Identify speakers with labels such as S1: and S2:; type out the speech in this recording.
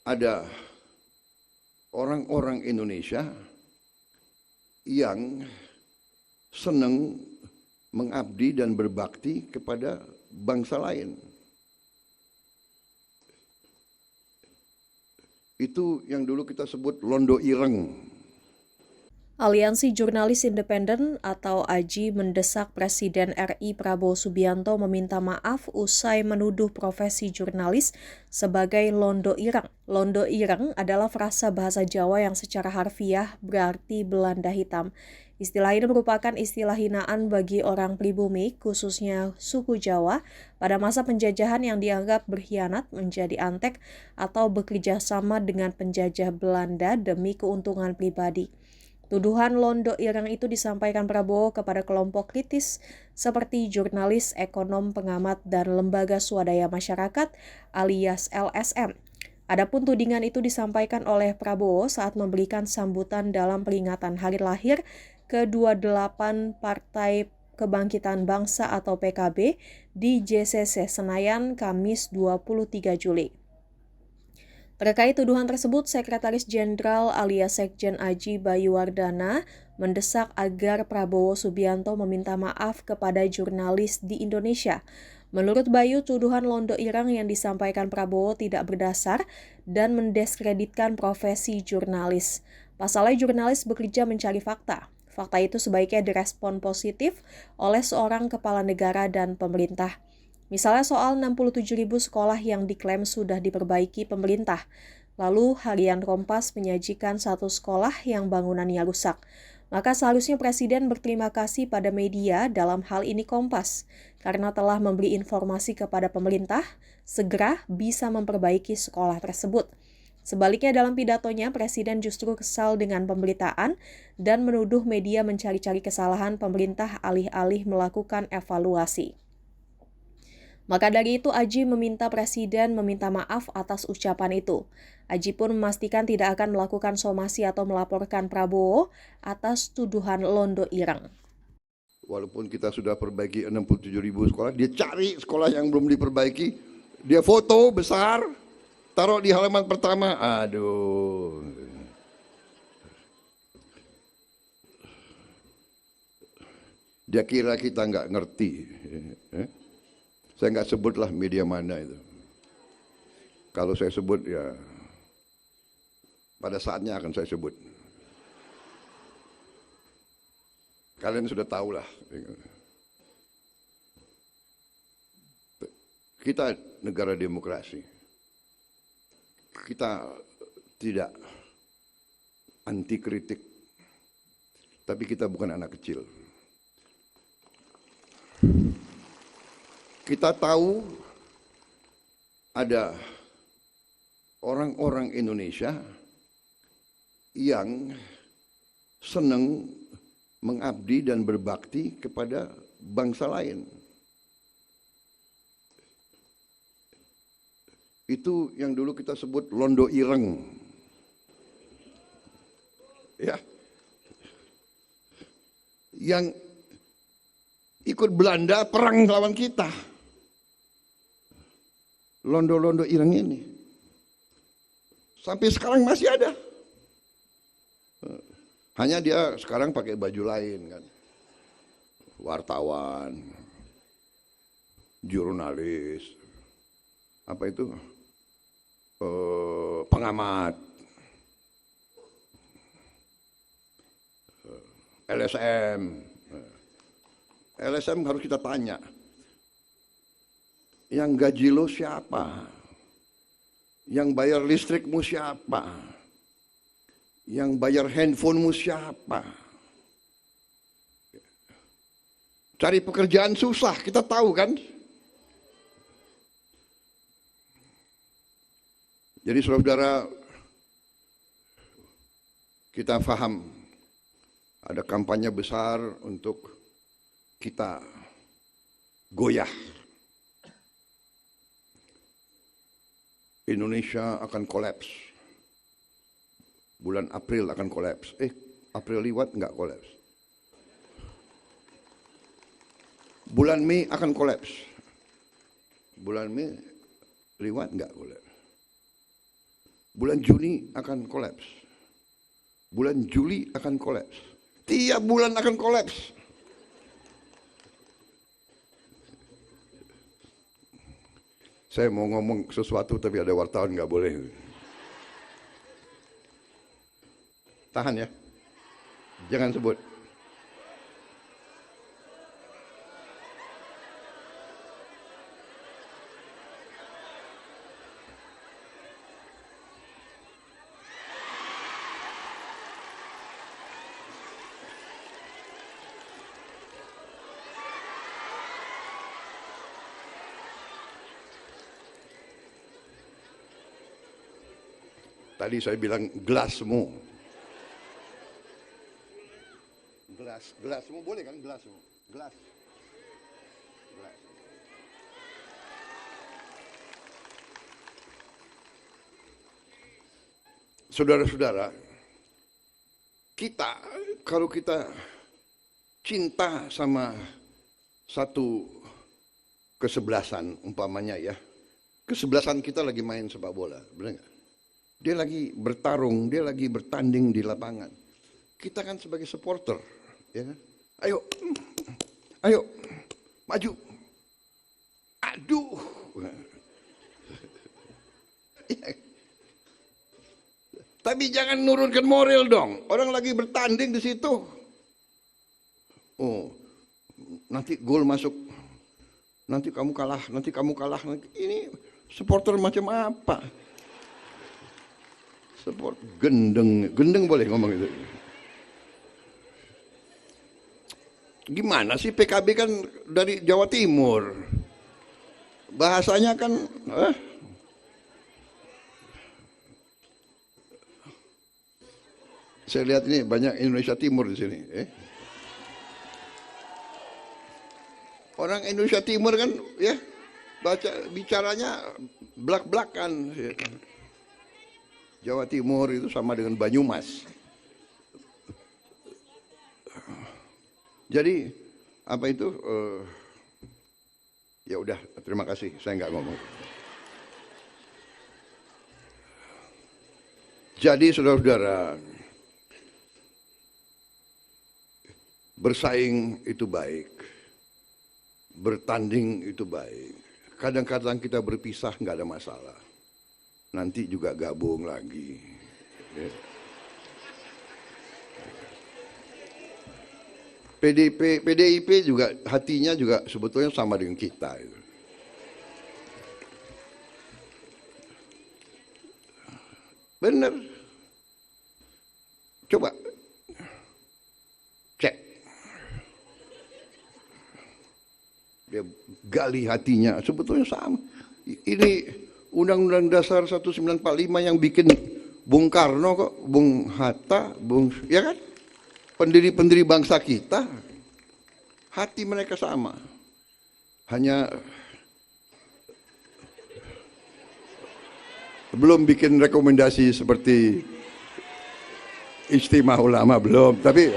S1: ada orang-orang Indonesia yang senang mengabdi dan berbakti kepada bangsa lain. Itu yang dulu kita sebut londo ireng.
S2: Aliansi Jurnalis Independen atau AJI mendesak Presiden RI Prabowo Subianto meminta maaf usai menuduh profesi jurnalis sebagai londo ireng. Londo ireng adalah frasa bahasa Jawa yang secara harfiah berarti Belanda hitam. Istilah ini merupakan istilah hinaan bagi orang pribumi, khususnya suku Jawa, pada masa penjajahan yang dianggap berkhianat menjadi antek atau bekerja sama dengan penjajah Belanda demi keuntungan pribadi. Tuduhan londo ireng itu disampaikan Prabowo kepada kelompok kritis seperti jurnalis, ekonom, pengamat, dan lembaga swadaya masyarakat alias LSM. Adapun tudingan itu disampaikan oleh Prabowo saat memberikan sambutan dalam peringatan hari lahir ke-28 Partai Kebangkitan Bangsa atau PKB di JCC Senayan, Kamis 23 Juli. Terkait tuduhan tersebut, Sekretaris Jenderal alias Sekjen AJI Bayu Wardana mendesak agar Prabowo Subianto meminta maaf kepada jurnalis di Indonesia. Menurut Bayu, tuduhan londo ireng yang disampaikan Prabowo tidak berdasar dan mendiskreditkan profesi jurnalis. Pasalnya jurnalis bekerja mencari fakta. Fakta itu sebaiknya direspon positif oleh seorang kepala negara dan pemerintah. Misalnya soal 67.000 sekolah yang diklaim sudah diperbaiki pemerintah. Lalu harian Kompas menyajikan satu sekolah yang bangunannya rusak. Maka seharusnya Presiden berterima kasih pada media, dalam hal ini Kompas, karena telah memberi informasi kepada pemerintah segera bisa memperbaiki sekolah tersebut. Sebaliknya dalam pidatonya, Presiden justru kesal dengan pemberitaan dan menuduh media mencari-cari kesalahan pemerintah alih-alih melakukan evaluasi. Maka dari itu, AJI meminta Presiden meminta maaf atas ucapan itu. AJI pun memastikan tidak akan melakukan somasi atau melaporkan Prabowo atas tuduhan londo ireng.
S1: Walaupun kita sudah perbaiki 67.000 sekolah, dia cari sekolah yang belum diperbaiki, dia foto besar, taruh di halaman pertama. Aduh. Dia kira kita nggak ngerti. Saya nggak sebutlah media mana itu. Kalau saya sebut ya pada saatnya akan saya sebut. Kalian sudah tahu lah. Kita negara demokrasi. Kita tidak anti kritik. Tapi kita bukan anak kecil. Kita tahu ada orang-orang Indonesia yang senang mengabdi dan berbakti kepada bangsa lain. Itu yang dulu kita sebut londo ireng. Ya. Yang ikut Belanda perang lawan kita. Londo-londo ireng ini sampai sekarang masih ada. Hanya dia sekarang pakai baju lain kan. Wartawan, jurnalis, apa itu? Pengamat, LSM. LSM harus kita tanya. Yang gaji lo siapa? Yang bayar listrikmu siapa? Yang bayar handphonemu siapa? Cari pekerjaan susah, kita tahu kan? Jadi saudara, kita paham ada kampanye besar untuk kita goyah. Indonesia akan kolaps. Bulan April akan kolaps. April liwat nggak kolaps. Bulan Mei akan kolaps. Bulan Mei liwat nggak kolaps. Bulan Juni akan kolaps. Bulan Juli akan kolaps. Tiap bulan akan kolaps. Saya mau ngomong sesuatu tapi ada wartawan nggak boleh. Tahan ya. Jangan sebut. Tadi saya bilang gelasmu. Gelasmu boleh kan gelasmu? Gelas. Saudara-saudara, kalau kita cinta sama satu kesebelasan umpamanya ya, kesebelasan kita lagi main sepak bola, benar nggak? Dia lagi bertarung, dia lagi bertanding di lapangan. Kita kan sebagai supporter, ya kan? Ayo, maju. Aduh. Tapi jangan nurunkan moral dong. Orang lagi bertanding di situ. Oh, nanti gol masuk. Nanti kamu kalah. Ini supporter macam apa? Gendeng boleh ngomong itu. Gimana sih, PKB kan dari Jawa Timur. Bahasanya kan saya lihat ini banyak Indonesia Timur di sini. Orang Indonesia Timur kan ya bicaranya belak-belakan. Jawa Timur itu sama dengan Banyumas. Jadi apa itu? Ya udah, terima kasih. Saya nggak ngomong. Jadi saudara-saudara, bersaing itu baik, bertanding itu baik. Kadang-kadang kita berpisah nggak ada masalah. Nanti juga gabung lagi. PDIP juga hatinya juga sebetulnya sama dengan kita. Benar. Coba cek. Dia gali hatinya, sebetulnya sama. Ini Undang-Undang Dasar 1945 yang bikin Bung Karno kok, Bung Hatta, ya kan? Pendiri-pendiri bangsa kita, hati mereka sama. Hanya belum bikin rekomendasi seperti Istimewa Ulama, belum, tapi